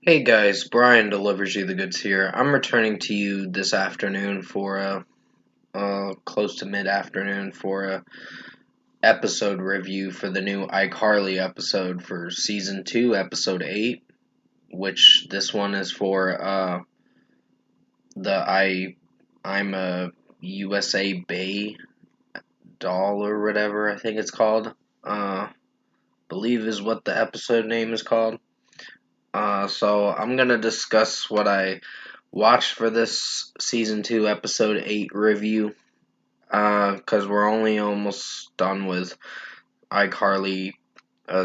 Hey guys, Brian delivers you the goods here. I'm returning to you this afternoon for close to mid-afternoon for a episode review for the new iCarly episode for season 2, episode 8, which this one is for the I'm a USA Bay doll or whatever I think it's called. Believe is what the episode name is called. So I'm gonna discuss what I watched for this season 2 episode 8 review, because we're only almost done with iCarly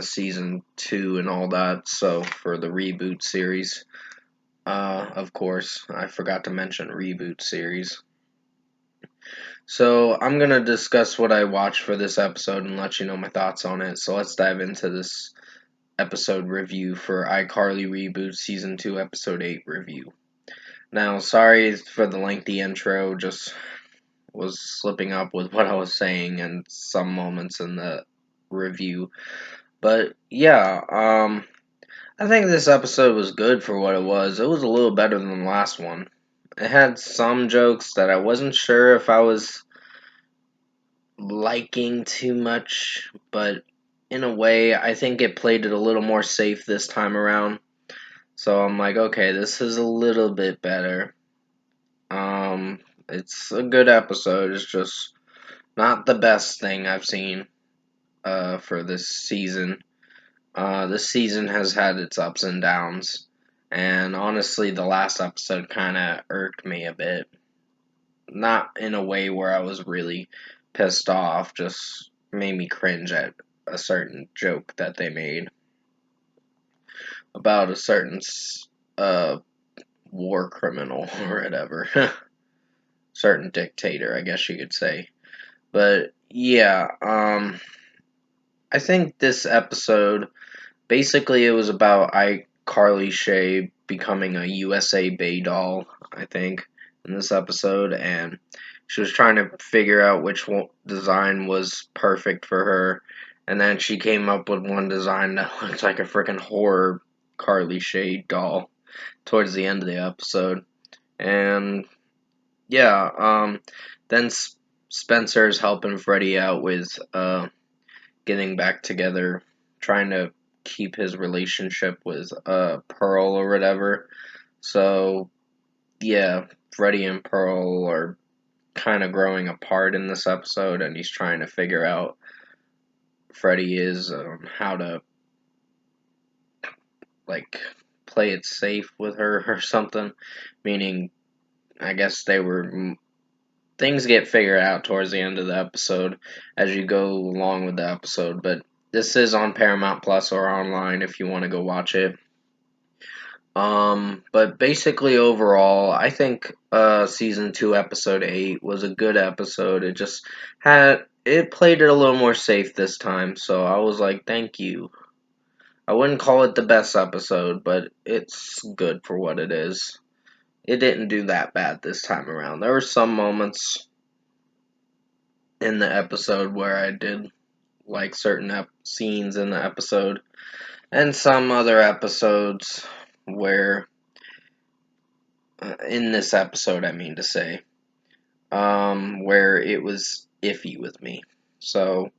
season 2 and all that. So for the reboot series, of course I forgot to mention reboot series. So I'm gonna discuss what I watched for this episode and let you know my thoughts on it. So let's dive into this episode review for iCarly Reboot Season 2 Episode 8 review. Now, sorry for the lengthy intro, just was slipping up with what I was saying and some moments in the review. But yeah, I think this episode was good for what it was. It was a little better than the last one. It had some jokes that I wasn't sure if I was liking too much, but in a way, I think it played it a little more safe this time around. So I'm like, okay, this is a little bit better. It's a good episode. It's just not the best thing I've seen for this season. This season has had its ups and downs, and honestly, the last episode kind of irked me a bit. Not in a way where I was really pissed off, just made me cringe at a certain joke that they made about a certain uh, war criminal or whatever. Certain dictator, I guess you could say. But yeah, I think this episode basically it was about iCarly Shay becoming a USA Bay doll, I think, in this episode, and she was trying to figure out which design was perfect for her, and then she came up with one design that looked like a freaking horror Carly Shay doll towards the end of the episode. And yeah, then Spencer's helping Freddy out with getting back together, trying to keep his relationship with Pearl or whatever. So yeah, Freddy and Pearl are kind of growing apart in this episode, and he's trying to figure out Freddy is how to like play it safe with her or something. Meaning, I guess they were things get figured out towards the end of the episode as you go along with the episode, but this is on Paramount Plus or online if you want to go watch it. But basically overall, I think season 2 episode 8 was a good episode. It played it a little more safe this time, so I was like, thank you. I wouldn't call it the best episode, but it's good for what it is. It didn't do that bad this time around. There were some moments in the episode where I did like certain scenes in the episode, and some other episodes where, in this episode, I mean to say, where it was iffy with me. So,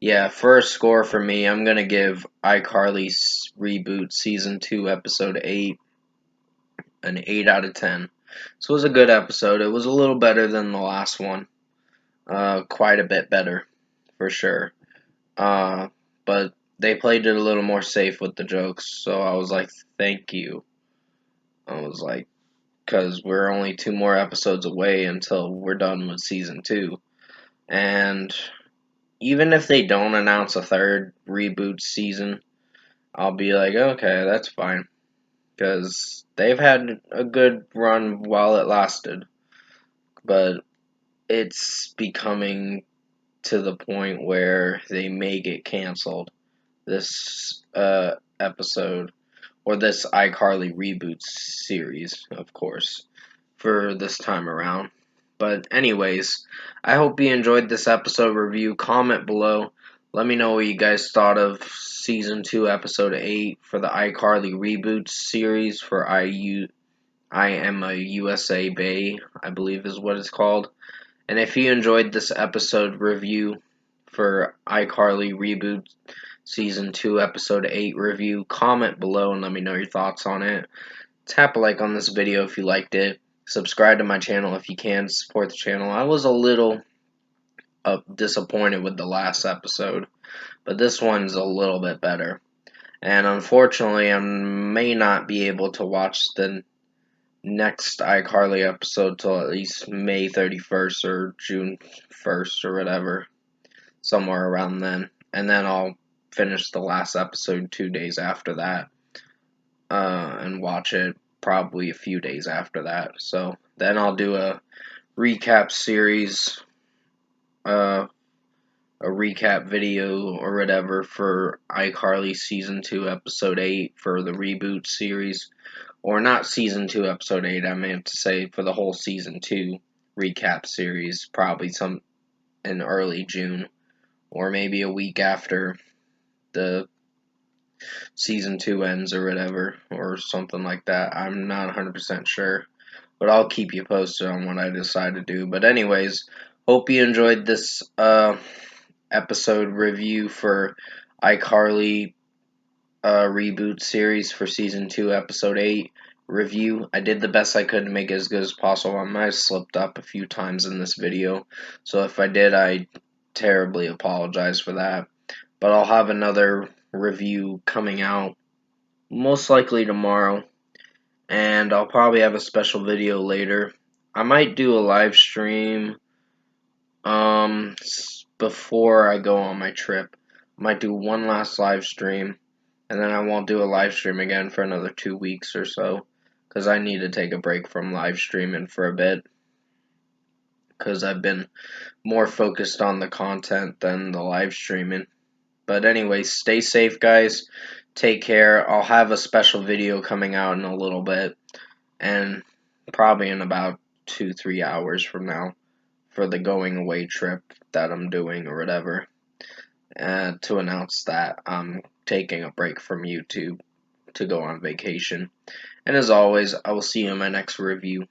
yeah, for a score for me, I'm gonna give iCarly's Reboot Season 2, Episode 8, an 8 out of 10. So it was a good episode. It was a little better than the last one. Quite a bit better, for sure. But they played it a little more safe with the jokes, so I was like, thank you. I was like, because we're only 2 more episodes away until we're done with season 2. And even if they don't announce a third reboot season, I'll be like, okay, that's fine. Because they've had a good run while it lasted. But it's becoming to the point where they may get canceled this episode, or this iCarly reboot series, of course, for this time around. But anyways, I hope you enjoyed this episode review. Comment below, Let me know what you guys thought of Season 2, Episode 8 for the iCarly Reboot series for I Am a USA Bay, I believe is what it's called. And if you enjoyed this episode review for iCarly Reboot Season 2, Episode 8 review, comment below and let me know your thoughts on it. Tap a like on this video if you liked it. Subscribe to my channel if you can to support the channel. I was a little disappointed with the last episode, but this one's a little bit better. And unfortunately, I may not be able to watch the next iCarly episode till at least May 31st or June 1st or whatever, somewhere around then. And then I'll finish the last episode 2 days after that, and watch it probably a few days after that. So then I'll do a recap series, a recap video or whatever for iCarly Season 2 Episode 8 for the Reboot series. Or not Season 2 Episode 8, I meant to say for the whole Season 2 recap series, probably some in early June. Or maybe a week after the Season 2 ends or whatever, or something like that. I'm not 100% sure. But I'll keep you posted on what I decide to do. But anyways, hope you enjoyed this episode review for iCarly Reboot series for Season 2, Episode 8 review. I did the best I could to make it as good as possible. I might have slipped up a few times in this video, so if I did, I terribly apologize for that. But I'll have another review coming out most likely tomorrow, and I'll probably have a special video later. I might do a live stream before I go on my trip. I might do one last live stream, and then I won't do a live stream again for another 2 weeks or so, because I need to take a break from live streaming for a bit, because I've been more focused on the content than the live streaming. But anyway, stay safe, guys. Take care. I'll have a special video coming out in a little bit, and probably in about 2-3 hours from now, for the going away trip that I'm doing or whatever, to announce that I'm taking a break from YouTube to go on vacation. And as always, I will see you in my next review.